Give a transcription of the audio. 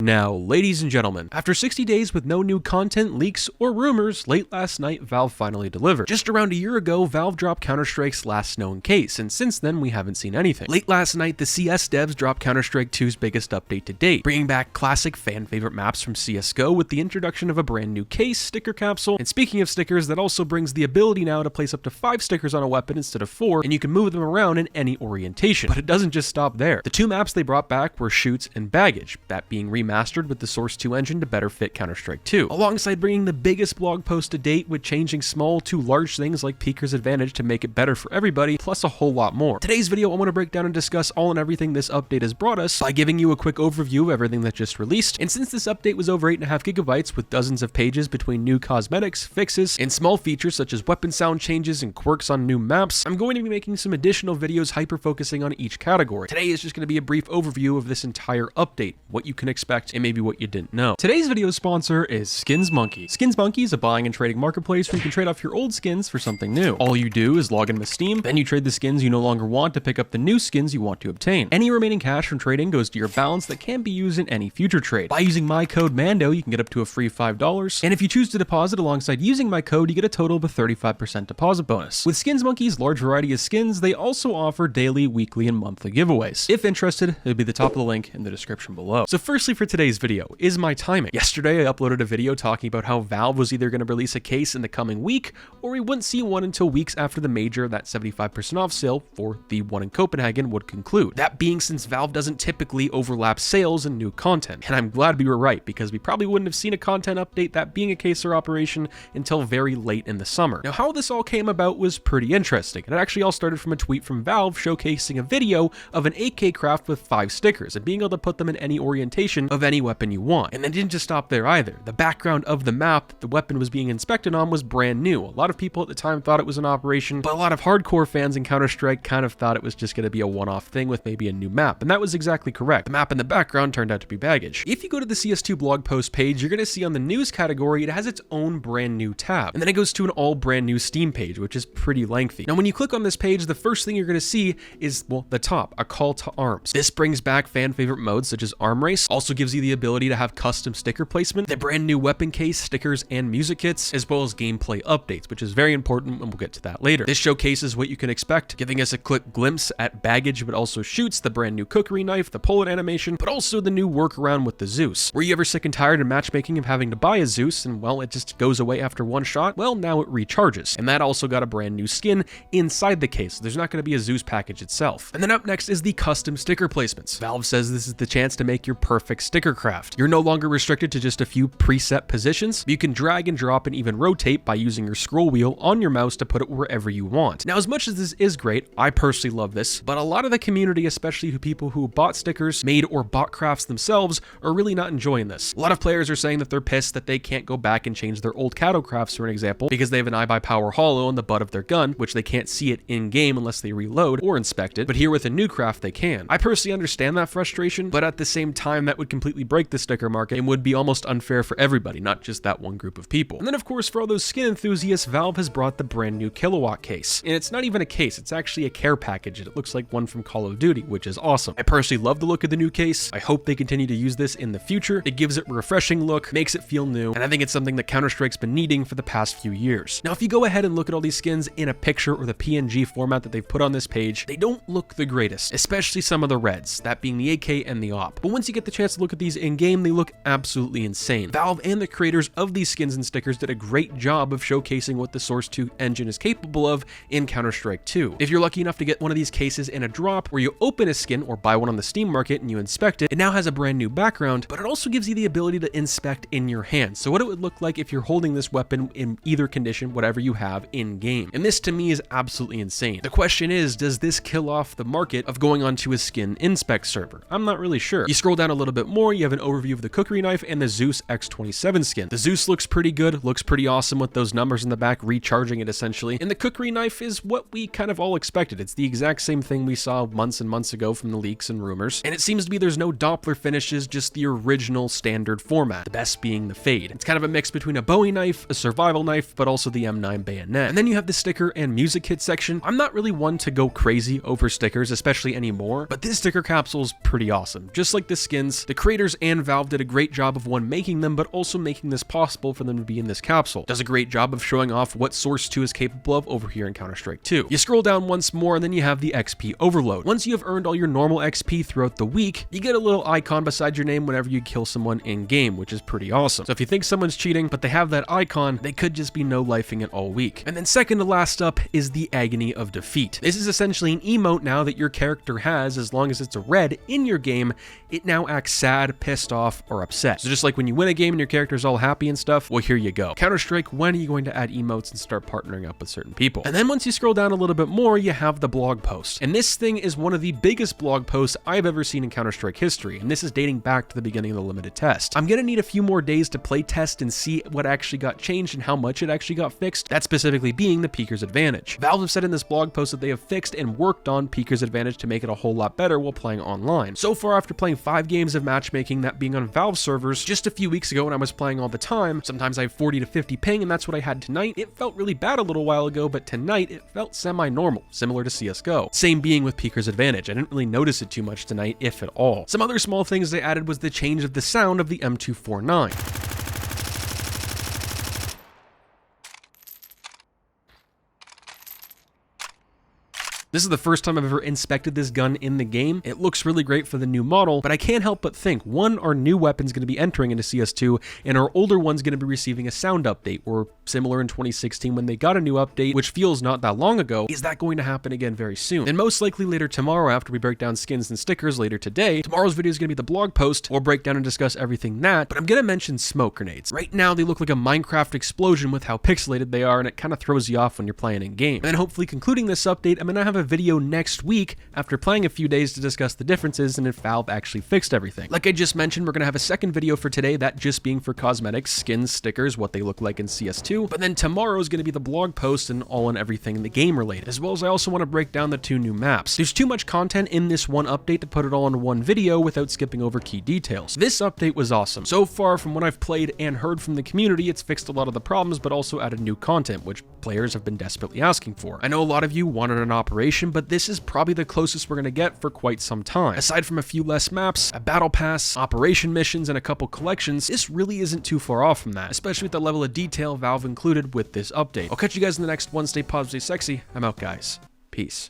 Now, ladies and gentlemen, after 60 days with no new content, leaks, or rumors, late last night, Valve finally delivered. Just around a year ago, Valve dropped Counter-Strike's last known case, and since then, we haven't seen anything. Late last night, the CS devs dropped Counter-Strike 2's biggest update to date, bringing back classic fan-favorite maps from CSGO with the introduction of a brand new case, sticker capsule, and speaking of stickers, that also brings the ability now to place up to 5 stickers on a weapon instead of 4, and you can move them around in any orientation. But it doesn't just stop there. The two maps they brought back were Shoots and Baggage, that being remastered with the Source 2 engine to better fit Counter-Strike 2, alongside bringing the biggest blog post to date with changing small to large things like Peeker's Advantage to make it better for everybody, plus a whole lot more. Today's video, I want to break down and discuss all and everything this update has brought us by giving you a quick overview of everything that just released, and since this update was over 8.5 gigabytes with dozens of pages between new cosmetics, fixes, and small features such as weapon sound changes and quirks on new maps, I'm going to be making some additional videos hyper-focusing on each category. Today is just going to be a brief overview of this entire update, what you can expect, and maybe what you didn't know. Today's video sponsor is Skins Monkey. Skins Monkey is a buying and trading marketplace where you can trade off your old skins for something new. All you do is log in with Steam, then you trade the skins you no longer want to pick up the new skins you want to obtain. Any remaining cash from trading goes to your balance that can be used in any future trade. By using my code MANDO, you can get up to a free $5, and if you choose to deposit alongside using my code, you get a total of a 35% deposit bonus. With Skins Monkey's large variety of skins, they also offer daily, weekly, and monthly giveaways. If interested, it'll be the top of the link in the description below. So firstly for today's video, is my timing. Yesterday, I uploaded a video talking about how Valve was either going to release a case in the coming week, or we wouldn't see one until weeks after the major, that 75% off sale for the one in Copenhagen would conclude. That being since Valve doesn't typically overlap sales and new content. And I'm glad we were right, because we probably wouldn't have seen a content update, that being a case or operation, until very late in the summer. Now, how this all came about was pretty interesting. It actually all started from a tweet from Valve showcasing a video of an 8K craft with 5 stickers, and being able to put them in any orientation of any weapon you want. And they didn't just stop there either. The background of the map the weapon was being inspected on was brand new. A lot of people at the time thought it was an operation, but a lot of hardcore fans in Counter-Strike kind of thought it was just going to be a one-off thing with maybe a new map, and that was exactly correct. The map in the background turned out to be Baggage. If you go to the CS2 blog post page, you're going to see on the news category it has its own brand new tab, and then it goes to an all brand new Steam page, which is pretty lengthy. Now when you click on this page, the first thing you're going to see is, well, the top, a call to arms. This brings back fan favorite modes such as Arm Race, also gives you the ability to have custom sticker placement, the brand new weapon case, stickers, and music kits, as well as gameplay updates, which is very important, and we'll get to that later. This showcases what you can expect, giving us a quick glimpse at Baggage, but also Shoots, the brand new cookery knife, the pullet animation, but also the new workaround with the Zeus. Were you ever sick and tired in matchmaking of having to buy a Zeus, and well, it just goes away after one shot? Well, now it recharges, and that also got a brand new skin inside the case, so there's not going to be a Zeus package itself. And then up next is the custom sticker placements. Valve says this is the chance to make your perfect sticker craft. You're no longer restricted to just a few preset positions. You can drag and drop and even rotate by using your scroll wheel on your mouse to put it wherever you want. Now, as much as this is great, I personally love this, but a lot of the community, especially people who bought stickers, made or bought crafts themselves, are really not enjoying this. A lot of players are saying that they're pissed that they can't go back and change their old Cato crafts, for an example, because they have an iBuyPower Hollow on the butt of their gun, which they can't see it in-game unless they reload or inspect it, but here with a new craft they can. I personally understand that frustration, but at the same time, that would completely break the sticker market and would be almost unfair for everybody, not just that one group of people. And then of course, for all those skin enthusiasts, Valve has brought the brand new Kilowatt case. And it's not even a case, it's actually a care package, and it looks like one from Call of Duty, which is awesome. I personally love the look of the new case. I hope they continue to use this in the future. It gives it a refreshing look, makes it feel new, and I think it's something that Counter-Strike's been needing for the past few years. Now, if you go ahead and look at all these skins in a picture or the PNG format that they've put on this page, they don't look the greatest, especially some of the reds, that being the AK and the AWP. But once you get the chance to look at these in-game, they look absolutely insane. Valve and the creators of these skins and stickers did a great job of showcasing what the Source 2 engine is capable of in Counter-Strike 2. If you're lucky enough to get one of these cases in a drop where you open a skin or buy one on the Steam market and you inspect it, it now has a brand new background, but it also gives you the ability to inspect in your hand. So what it would look like if you're holding this weapon in either condition, whatever you have in game. And this to me is absolutely insane. The question is, does this kill off the market of going onto a skin inspect server? I'm not really sure. You scroll down a little bit more, you have an overview of the cookery knife and the Zeus X27 skin. The Zeus looks pretty good, looks pretty awesome with those numbers in the back, recharging it essentially. And the cookery knife is what we kind of all expected. It's the exact same thing we saw months and months ago from the leaks and rumors. And it seems to be there's no Doppler finishes, just the original standard format, the best being the fade. It's kind of a mix between a Bowie knife, a survival knife, but also the M9 bayonet. And then you have the sticker and music kit section. I'm not really one to go crazy over stickers, especially anymore, but this sticker capsule is pretty awesome. Just like the skins, the creators and Valve did a great job of one, making them, but also making this possible for them to be in this capsule. Does a great job of showing off what Source 2 is capable of over here in Counter-Strike 2. You scroll down once more and then you have the XP overload. Once you have earned all your normal XP throughout the week, you get a little icon beside your name whenever you kill someone in game, which is pretty awesome. So if you think someone's cheating, but they have that icon, they could just be no-lifing it all week. And then second to last up is the Agony of Defeat. This is essentially an emote now that your character has. As long as it's a red in your game, it now acts sad, pissed off, or upset. So just like when you win a game and your character's all happy and stuff, well, here you go. Counter-Strike, when are you going to add emotes and start partnering up with certain people? And then once you scroll down a little bit more, you have the blog post. And this thing is one of the biggest blog posts I've ever seen in Counter-Strike history, and this is dating back to the beginning of the limited test. I'm gonna need a few more days to play test and see what actually got changed and how much it actually got fixed, that specifically being the Peeker's Advantage. Valve have said in this blog post that they have fixed and worked on Peeker's Advantage to make it a whole lot better while playing online. So far, after playing 5 games of matchmaking, that being on Valve servers, just a few weeks ago when I was playing all the time, sometimes I have 40 to 50 ping, and that's what I had tonight. It felt really bad a little while ago, but tonight it felt semi-normal, similar to CSGO. Same being with Peeker's Advantage. I didn't really notice it too much tonight, if at all. Some other small things they added was the change of the sound of the M249. This is the first time I've ever inspected this gun in the game. It looks really great for the new model, but I can't help but think, one, our new weapon's going to be entering into CS2, and our older one's going to be receiving a sound update, or similar in 2016 when they got a new update, which feels not that long ago. Is that going to happen again very soon? And most likely later tomorrow, after we break down skins and stickers later today, tomorrow's video is going to be the blog post. We'll break down and discuss everything that, but I'm going to mention smoke grenades. Right now, they look like a Minecraft explosion with how pixelated they are, and it kind of throws you off when you're playing in game. And then hopefully concluding this update, I'm going to have a video next week after playing a few days to discuss the differences and if Valve actually fixed everything. Like I just mentioned, we're going to have a second video for today, that just being for cosmetics, skins, stickers, what they look like in CS2, but then tomorrow is going to be the blog post and all and everything in the game related, as well as I also want to break down the 2 new maps. There's too much content in this one update to put it all in one video without skipping over key details. This update was awesome. So far from what I've played and heard from the community, it's fixed a lot of the problems, but also added new content, which players have been desperately asking for. I know a lot of you wanted an operation, but this is probably the closest we're going to get for quite some time. Aside from a few less maps, a battle pass, operation missions, and a couple collections, this really isn't too far off from that, especially with the level of detail Valve included with this update. I'll catch you guys in the next one. Stay positive, stay sexy. I'm out, guys. Peace.